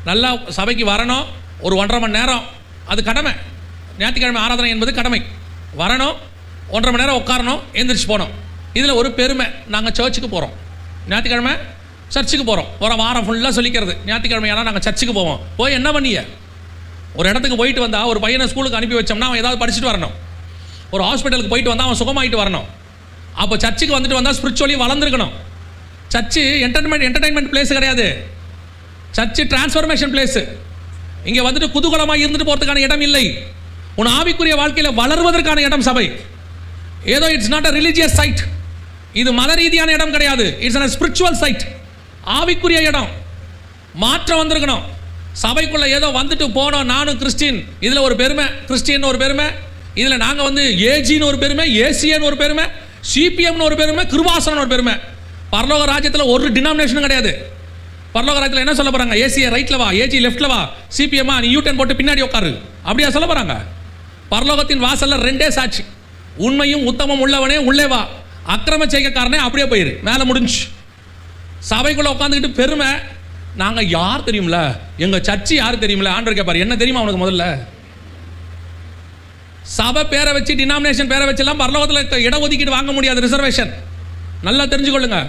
நல்லா சபைக்கு வரணும், ஒரு 1.5 மணி நேரம், அது கடமை. ஞாயிற்றுக்கிழமை ஆராதனை என்பது கடமை. வரணும், 1.5 மணி நேரம் உட்காரணும், எந்திரிச்சு போகணும். இதில் ஒரு பெருமை, நாங்கள் சர்ச்சுக்கு போகிறோம், ஞாயிற்றுக்கிழமை சர்ச்சுக்கு போகிறோம். ஒரு வாரம் ஃபுல்லாக சொல்லிக்கிறது, ஞாயிற்றுக்கிழமை ஆனால் நாங்கள் சர்ச்சுக்கு போவோம். போய் என்ன பண்ணிய? ஒரு இடத்துக்கு போயிட்டு வந்தால், ஒரு பையனை ஸ்கூலுக்கு அனுப்பி வச்சோம்னா அவன் ஏதாவது படிச்சுட்டு வரணும். ஒரு ஹாஸ்பிட்டலுக்கு போயிட்டு வந்தால் அவன் சுகமாயிட்டு வரணும். அப்போ சர்ச்சுக்கு வந்துட்டு வந்தால் ஸ்பிரிச்சுவலி வளர்ந்துருக்கணும். சர்ச்சு என்டர்டைன்மெண்ட் பிளேஸ் கிடையாது, சர்ச்சு டிரான்ஸ்ஃபர்மேஷன் பிளேஸு. இங்கே வந்துட்டு குதூகலமாக இருந்துட்டு போகிறதுக்கான இடம் இல்லை. உன் ஆவிக்குரிய வாழ்க்கையில் வளர்வதற்கான இடம் சபை. ஏதோ it's not a religious side, இது மத ரீதியான இடம் கிடையாது, இட்ஸ் அ ஸ்பிரிச்சுவல் சைட். ஆவிக்குரிய இடம். மாற்றம் வந்திருக்கணும். சபைக்குள்ளே ஏதோ வந்துட்டு போனோம், நானும் கிறிஸ்டின், இதில் ஒரு பெருமை, கிறிஸ்டின் ஒரு பெருமை, இதில் நாங்கள் வந்து ஏஜின்னு ஒரு பெருமை, ஏசியன்னு ஒரு பெருமை, சிபிஎம்னு ஒரு பெருமை, கிருபாசனன் ஒரு பெருமை. பரலோக ராஜ்யத்தில் ஒரு டினாமினேஷனும் கிடையாது. பரலோக ராஜ்யத்தில் என்ன சொல்ல போகிறாங்க? ஏசியை ரைட்டில் வா, ஏஜி லெஃப்ட்டில் வா, சிபிஎம்மா நீ யூட்டன் போட்டு பின்னாடி உட்காரு, அப்படியா சொல்ல போகிறாங்க? பரலோகத்தின் வாசலில் 2 சாட்சி, உண்மையும் உத்தமம் உள்ளவனே உள்ளே வா, அக்கிரம செய்கைக்காரனே அப்படியே போயிரு, மேலே முடிஞ்சு. சபைக்குள்ளே உட்காந்துக்கிட்டு பெருமை, நாங்கள் யார் தெரியுமில்ல, எங்கள் சர்ச்சு யார் தெரியுமில்ல. ஆண்டவர் கேட்பார், என்ன தெரியுமா அவனுக்கு? முதல்ல சபை பேரை வச்சு, டினாமினேஷன் பேரை வச்செல்லாம் பரலோகத்தில் இட ஒதுக்கீடு வாங்க முடியாது, ரிசர்வேஷன். நல்லா தெரிஞ்சுக்கொள்ளுங்க.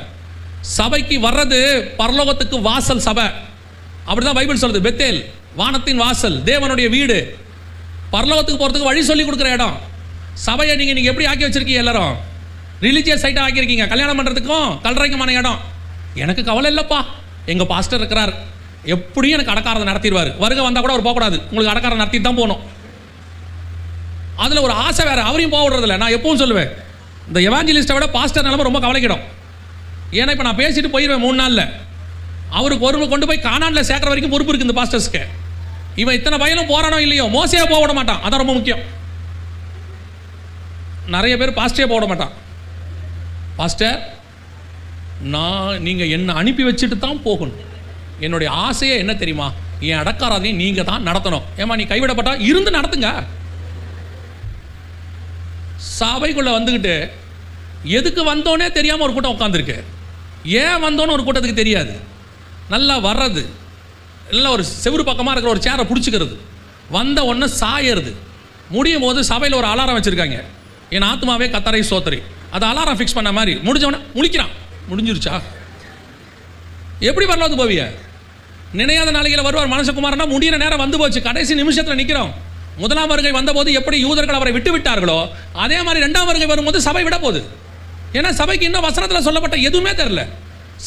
சபைக்கு வர்றது பரலோகத்துக்கு வாசல் சபை, அப்படிதான் பைபிள் சொல்லுது. பெத்தேல் வானத்தின் வாசல், தேவனுடைய வீடு. பரலோகத்துக்கு போகிறதுக்கு வழி சொல்லி கொடுக்குற இடம் சபையை. நீங்கள் எப்படி ஆக்கி வச்சிருக்கீங்க? எல்லாரும் ரிலீஜியஸ் சைட்டாக ஆக்கியிருக்கீங்க. கல்யாணம் பண்ணுறதுக்கும் கல்றைக்குமான இடம். எனக்கு கவலை இல்லைப்பா, எங்கள் பாஸ்டர் இருக்கிறார், எப்படியும் எனக்கு அடக்காரதை நடத்திடுவார். வருகை வந்தால் கூட அவர் போகக்கூடாது, உங்களுக்கு அடக்காரம் நடத்திட்டு தான் போகணும். அதில் ஒரு ஆசை வேறு, அவரையும் போக விடுறதில்ல. நான் எப்பவும் சொல்லுவேன், இந்த எவாஞ்சலிஸ்ட்டை விட பாஸ்டர் நிலமை ரொம்ப கவலைக்கிடும். ஏன்னா இப்போ நான் பேசிட்டு போயிடுவேன் 3 நாளில், அவருக்கு ஒரு கொண்டு போய் கானானில் சேர்க்குற வரைக்கும் பொறுப்பு இருக்குது இந்த பாஸ்டர்ஸ்க்கு. இவன் இத்தனை பையனும் போகிறானோ இல்லையோ, மோசையாக போக விட மாட்டான், அதான் ரொம்ப முக்கியம். நிறைய பேர் பாஸ்டரே போட மாட்டான். பாஸ்டர், நீங்கள் என்னை அனுப்பி வச்சுட்டு தான் போகணும், என்னுடைய ஆசையே என்ன தெரியுமா, என் அடக்காராதையும் நீங்கள் தான் நடத்தணும். ஏமா நீ கைவிடப்பட்டா இருந்து நடத்துங்க. சபைக்குள்ளே வந்துக்கிட்டு எதுக்கு வந்தோன்னே தெரியாமல் ஒரு கூட்டம் உட்காந்துருக்கு. ஏன் வந்தோன்னு ஒரு கூட்டத்துக்கு தெரியாது. நல்லா வர்றது, நல்லா ஒரு செவுறு பக்கமாக இருக்கிற ஒரு சேரை பிடிச்சிக்கிறது, வந்த உடனே சாயறது. முடியும் போது சபையில் ஒரு அலாரம் வச்சுருக்காங்க, என் ஆத்மாவே கத்தரை சோத்தரி. அது அலாரம் ஃபிக்ஸ் பண்ண மாதிரி முடிஞ்சவொடனே முழிக்கிறான். முடிஞ்சிருச்சா? எப்படி வரலாது போவிய? நினையாத நாளையில் வருவார் மனுஷகுமாரனா, முடிகிற நேரம் வந்து போச்சு, கடைசி நிமிஷத்தில் நிற்கிறோம். 1ஆம் வருகை வந்தபோது எப்படி யூதர்கள் அவரை விட்டு விட்டார்களோ, அதே மாதிரி 2ஆம் வருகை வரும்போது சபை விட போகுது. ஏன்னா சபைக்கு இன்னும் வசனத்தில் சொல்லப்பட்ட எதுவுமே தெரில.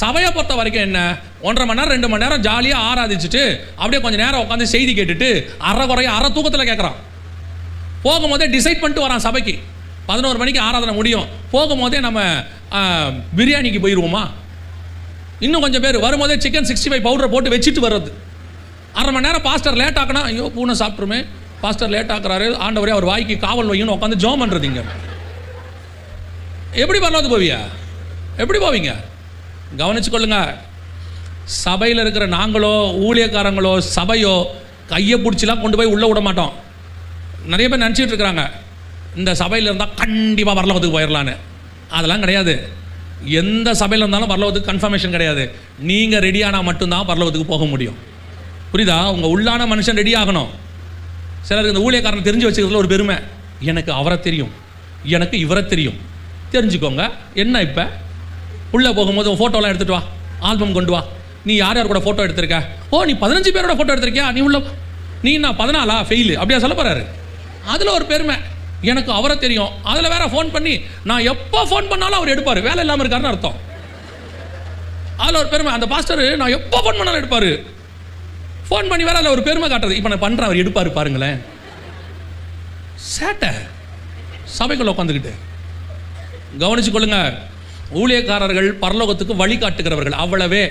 சபையை பொறுத்த வரைக்கும் என்ன, 1.5 மணி நேரம் 2 மணி நேரம் ஜாலியாக ஆராதிச்சுட்டு அப்படியே கொஞ்சம் நேரம் உட்காந்து செய்தி கேட்டுட்டு அரை தூக்கத்தில் கேட்குறான். போகும்போதே டிசைட் பண்ணிட்டு வரான். சபைக்கு 11 மணிக்கு ஆராதனை முடியும், போகும்போதே நம்ம பிரியாணிக்கு போயிடுவோமா, இன்னும் கொஞ்சம் பேர் வரும்போதே சிக்கன் 65 பவுடரை போட்டு வச்சுட்டு வர்றது. அரை மணி நேரம் பாஸ்டர் லேட் ஆக்கினா, ஐயோ பூனை சாப்பிட்ருமே, பாஸ்டர் லேட் ஆக்குறாரு, ஆண்டவரே அவர் வாய்க்கு காவல் வையுன்னு உட்காந்து ஜோம் பண்ணுறதுங்க. எப்படி வரலாது போவியா? எப்படி போவீங்க? கவனிச்சு கொள்ளுங்க. சபையில் இருக்கிற நாங்களோ ஊழியக்காரங்களோ சபையோ கையை பிடிச்சிலாம் கொண்டு போய் உள்ளே விட மாட்டோம். நிறைய பேர் நினச்சிட்டு இருக்கிறாங்க, இந்த சபையில் இருந்தால் கண்டிப்பாக பரலோகத்துக்கு போயிடலான்னு. அதெல்லாம் கிடையாது. எந்த சபையில் இருந்தாலும் பரலோகத்துக்கு கன்ஃபர்மேஷன் கிடையாது. நீங்கள் ரெடியானால் மட்டும்தான் பரலோகத்துக்கு போக முடியும். புரியுதா? உங்கள் உள்ளான மனுஷன் ரெடி ஆகணும். சிலருக்கு இந்த ஊழியக்காரன் தெரிஞ்சு வச்சுக்கிறதுல ஒரு பெருமை, எனக்கு அவரை தெரியும், எனக்கு இவரை தெரியும். தெரிஞ்சுக்கோங்க. என்ன இப்போ உள்ளே போகும்போது ஃபோட்டோலாம் எடுத்துகிட்டு வா, ஆல்பம் கொண்டு வா, நீ யார் யார் கூட ஃபோட்டோ எடுத்திருக்க? ஓ நீ 15 பேரோட ஃபோட்டோ எடுத்திருக்கியா, நீ உள்ள நீ நான் 14 ஃபெயிலு அப்படியா சொல்ல போகிறாரு. அதில் ஒரு பெருமை, எனக்கு அவரை தெரியும். அதில் வேற ஃபோன் பண்ணி நான் எப்போ ஃபோன் பண்ணாலும் அவர் எடுப்பார், வேலை இல்லாமல் இருக்காருன்னு அர்த்தம். அதில் ஒரு பெருமை. அந்த பாஸ்டர் நான் எப்போ ஃபோன் பண்ணாலும் எடுப்பார், ஃபோன் பண்ணி வேற அதில் ஒரு பெருமை காட்டுறது. இப்போ நான் பண்ணுறேன், அவர் எடுப்பார் பாருங்களேன். சேட்டை சபைக்குள்ள உட்காந்துக்கிட்டு. கவனிச்சு கொள்ளுங்க, ஊழியக்காரர்கள் பரலோகத்துக்கு வழிகாட்டுகிறவர்கள், அவ்வளவே.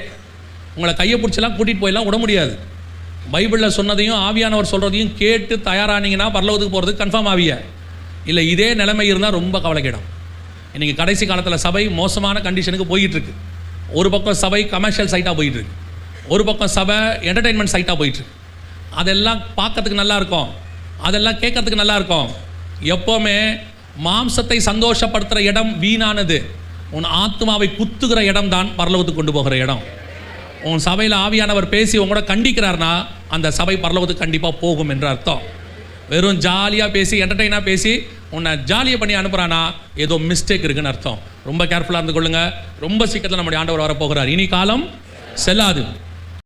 உங்களை கையை பிடிச்செல்லாம் கூட்டிகிட்டு போயெல்லாம் விட முடியாது. பைபிளில் சொன்னதையும் ஆவியானவர் சொல்கிறதையும் கேட்டு தயாரானீங்கன்னா பரலோகத்துக்கு போகிறதுக்கு கன்ஃபார்ம் ஆவிய. இல்லை இதே நிலைமை இருந்தால் ரொம்ப கவலைக்கிடும். இன்றைக்கி கடைசி காலத்தில் சபை மோசமான கண்டிஷனுக்கு போயிட்டுருக்கு. ஒரு பக்கம் சபை கமர்ஷியல் சைட்டாக போயிட்டுருக்கு, ஒரு பக்கம் சபை என்டர்டெயின்மெண்ட் சைட்டாக போயிட்டுருக்கு. அதெல்லாம் பார்க்கறதுக்கு நல்லா இருக்கும், அதெல்லாம் கேட்கறதுக்கு நல்லா இருக்கும். எப்போவுமே மாம்சத்தை சந்தோஷப்படுத்துகிற இடம் வீணானது. உன் ஆத்மாவை குத்துகிற இடம் தான் பரலோகத்துக்கு கொண்டு போகிற இடம். உன் சபையில் ஆவியானவர் பேசி உங்களோட கண்டிக்கிறார்னா அந்த சபை பரலோகத்துக்கு கண்டிப்பாக போகும் என்ற அர்த்தம். வெறும் ஜாலியாக பேசி என்டர்டெயினாக பேசி உன்னை ஜாலியாக பண்ணி அனுப்புகிறானா ஏதோ மிஸ்டேக் இருக்குன்னு அர்த்தம். ரொம்ப கேர்ஃபுல்லாக இருந்து கொள்ளுங்கள். ரொம்ப சீக்கிரத்தில் நம்முடைய ஆண்டவர் வரப்போகிறார். இனி காலம் செல்லாது.